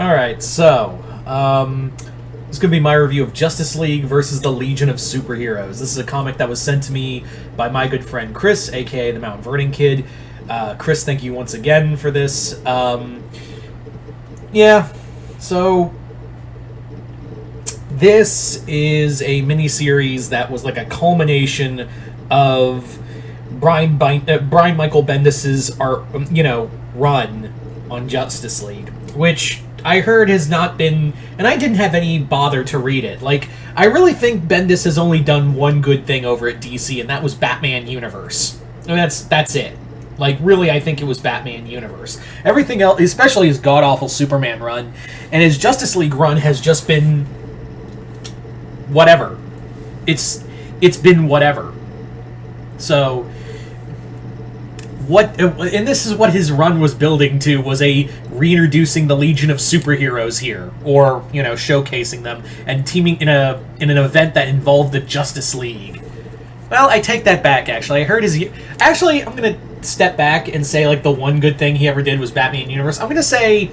Alright, so, this is going to be my review of Justice League versus the Legion of Superheroes. This is a comic that was sent to me by my good friend Chris, aka the Mount Vernon Kid. Chris, thank you once again for this. Yeah, so this is a miniseries that was like a culmination of Brian Michael Bendis's run on Justice League, which I heard has not been, and I didn't have any bother to read it. Like, I really think Bendis has only done one good thing over at DC, and that was Batman Universe. I mean, that's it. Like, really, I think it was Batman Universe. Everything else, especially his god-awful Superman run, and his Justice League run has just been whatever. It's been whatever. So, and this is what his run was building to, was a reintroducing the Legion of Superheroes here, or, showcasing them, and teaming in an event that involved the Justice League. Well, I take that back, actually. Actually, I'm gonna step back and say, like, the one good thing he ever did was Batman Universe. I'm gonna say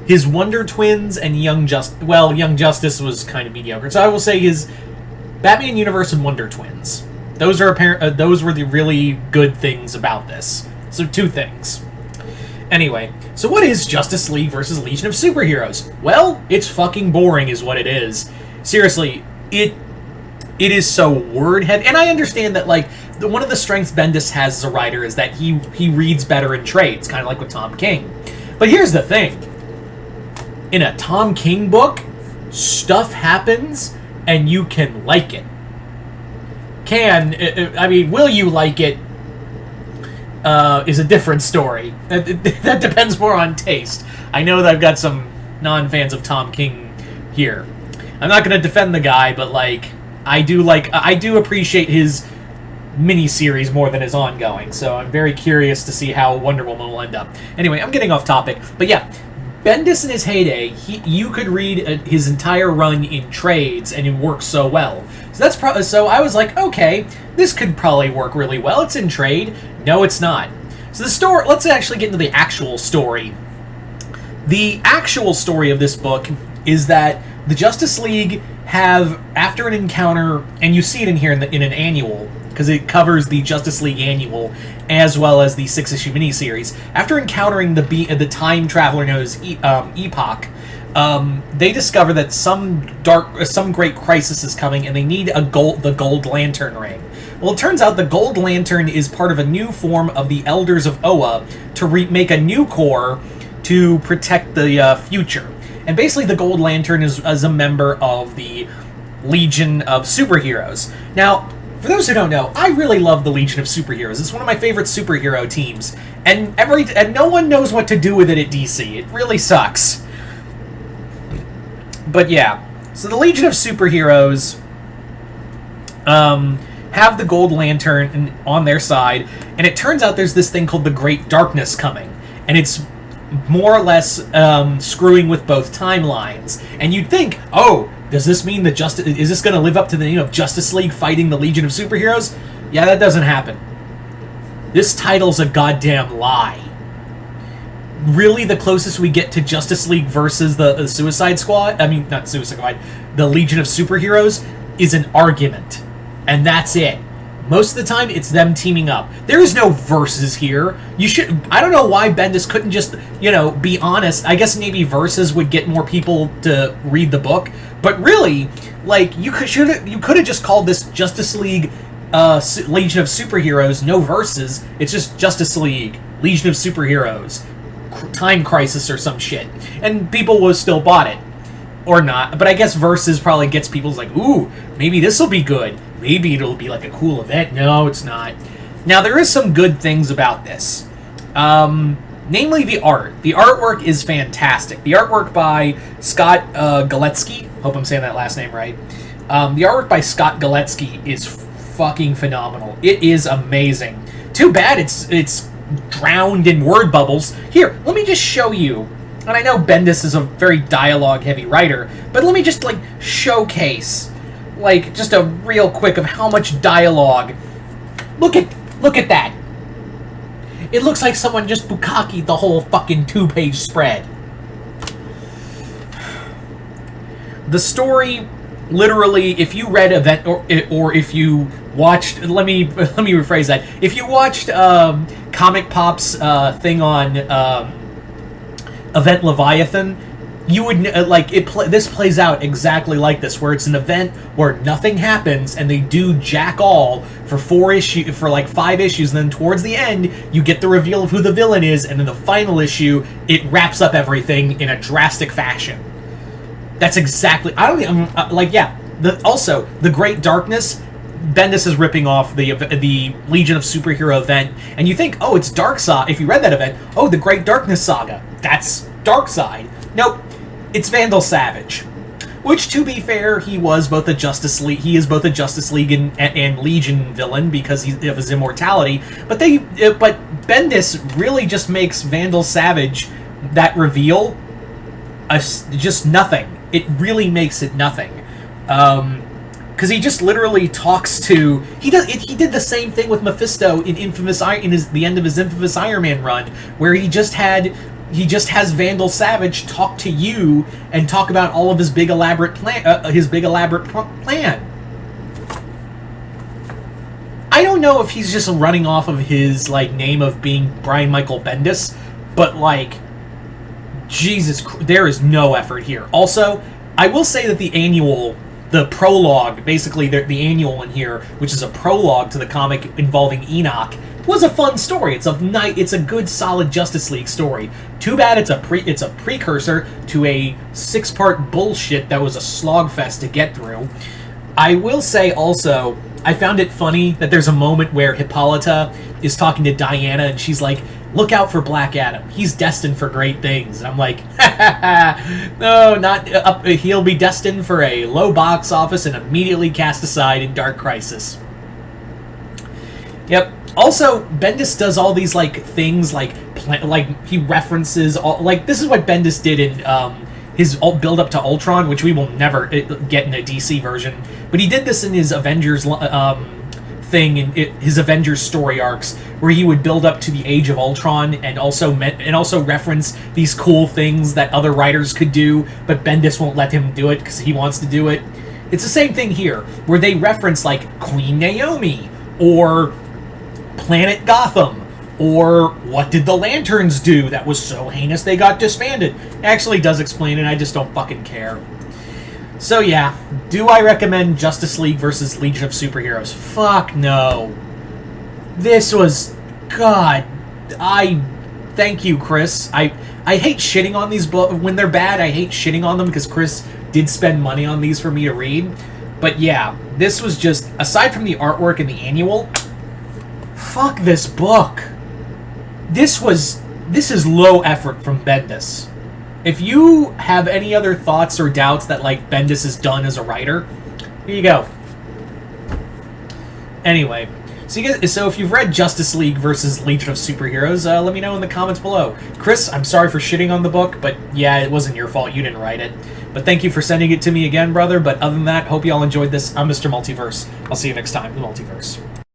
his Wonder Twins and Young Justice was kind of mediocre. So I will say his Batman Universe and Wonder Twins. Those were the really good things about this. So two things. Anyway, so what is Justice League versus Legion of Superheroes? Well, it's fucking boring is what it is. Seriously, it is so word heavy. And I understand that, like, one of the strengths Bendis has as a writer is that he reads better in trades, kind of like with Tom King. But here's the thing. In a Tom King book, stuff happens and you can like it. Will you like it is a different story. That depends more on taste. I know that I've got some non-fans of Tom King here. I'm not going to defend the guy, but, like, I do appreciate his miniseries more than his ongoing, so I'm very curious to see how Wonder Woman will end up. Anyway, I'm getting off topic, but yeah, Bendis in his heyday, you could read his entire run in trades, and it works so well. So I was like, okay, this could probably work really well. It's in trade. No, it's not. So the story. Let's actually get into the actual story. The actual story of this book is that the Justice League have, after an encounter, and you see it in here in an annual, because it covers the Justice League annual as well as the 6-issue miniseries. After encountering the time traveler known as Epoch, they discover that some great crisis is coming, and they need the Gold Lantern ring. Well, it turns out the Gold Lantern is part of a new form of the Elders of Oa to make a new corps to protect the future. And basically, the Gold Lantern is a member of the Legion of Superheroes. Now, for those who don't know, I really love the Legion of Superheroes. It's one of my favorite superhero teams, and no one knows what to do with it at DC. It really sucks. But yeah, so the Legion of Superheroes have the Gold Lantern on their side, and it turns out there's this thing called the Great Darkness coming, and it's more or less screwing with both timelines. And you'd think, oh, does this mean that is this going to live up to the name of Justice League fighting the Legion of Superheroes? Yeah, that doesn't happen. This title's a goddamn lie. Really, the closest we get to Justice League versus the Suicide Squad, not Suicide Squad, the Legion of Superheroes, is an argument. And that's it. Most of the time, it's them teaming up. There is no verses here. I don't know why Bendis couldn't just, be honest. I guess maybe verses would get more people to read the book. But really, like, you could have just called this Justice League Legion of Superheroes, no verses. It's just Justice League, Legion of Superheroes, Time Crisis or some shit. And people would still bought it. Or not. But I guess verses probably gets people's like, ooh, maybe this will be good. Maybe it'll be like a cool event. No, it's not. Now, there is some good things about this. Namely the art. The artwork is fantastic. The artwork by Scott Galetsky. Hope I'm saying that last name right. The artwork by Scott Galetsky is fucking phenomenal. It is amazing. Too bad it's drowned in word bubbles. Here, let me just show you. And I know Bendis is a very dialogue-heavy writer, but let me just, like, showcase, like, just a real quick of how much dialogue. Look at that. It looks like someone just bukkakied the whole fucking 2-page spread. the story, literally, if you read Event or if you watched, let me rephrase that. If you watched Comic Pop's thing on Event Leviathan, you would this plays out exactly like this, where it's an event where nothing happens and they do jack all for 5 issues, and then towards the end you get the reveal of who the villain is, and in the final issue it wraps up everything in a drastic fashion. That's exactly. Also, the Great Darkness, Bendis is ripping off the Legion of Superhero event, and you think, oh, it's Darkseid. If you read that event, oh, the Great Darkness Saga, that's Darkseid. Nope, it's Vandal Savage. Which, to be fair, he is both a Justice League and Legion villain because of his immortality. But Bendis really just makes Vandal Savage, that reveal, just nothing. It really makes it nothing. Because he just literally talks to... He did the same thing with Mephisto in the end of his Infamous Iron Man run, where he just has Vandal Savage talk to you and talk about all of his big elaborate plan. I don't know if he's just running off of his name of being Brian Michael Bendis, but Jesus, there is no effort here. Also, I will say that the prologue, basically the annual in here, which is a prologue to the comic involving Enoch, was a fun story. It's a good, solid Justice League story. Too bad it's a precursor to a 6-part bullshit that was a slogfest to get through. I will say also, I found it funny that there's a moment where Hippolyta is talking to Diana and she's like, look out for Black Adam. He's destined for great things. And I'm like, no, he'll be destined for a low box office and immediately cast aside in Dark Crisis. Yep. Also, Bendis does all these things he references this is what Bendis did in his build up to Ultron, which we will never get in a DC version. But he did this in his Avengers thing, in his Avengers story arcs, where he would build up to the Age of Ultron and also reference these cool things that other writers could do, but Bendis won't let him do it because he wants to do it. It's the same thing here, where they reference Queen Naomi or Planet Gotham, or what did the Lanterns do that was so heinous they got disbanded. It actually does explain it, I just don't fucking care. So yeah, do I recommend Justice League versus Legion of Superheroes? Fuck no. This was... God. Thank you, Chris. I hate shitting on these books. When they're bad, I hate shitting on them because Chris did spend money on these for me to read. But yeah, this was just... Aside from the artwork and the annual... Fuck this book. This is low effort from Bendis. If you have any other thoughts or doubts that Bendis has done as a writer, here you go. Anyway, so if you've read Justice League versus Legion of Superheroes, let me know in the comments below. Chris, I'm sorry for shitting on the book, but yeah, it wasn't your fault. You didn't write it. But thank you for sending it to me again, brother. But other than that, hope you all enjoyed this. I'm Mr. Multiverse. I'll see you next time in the Multiverse.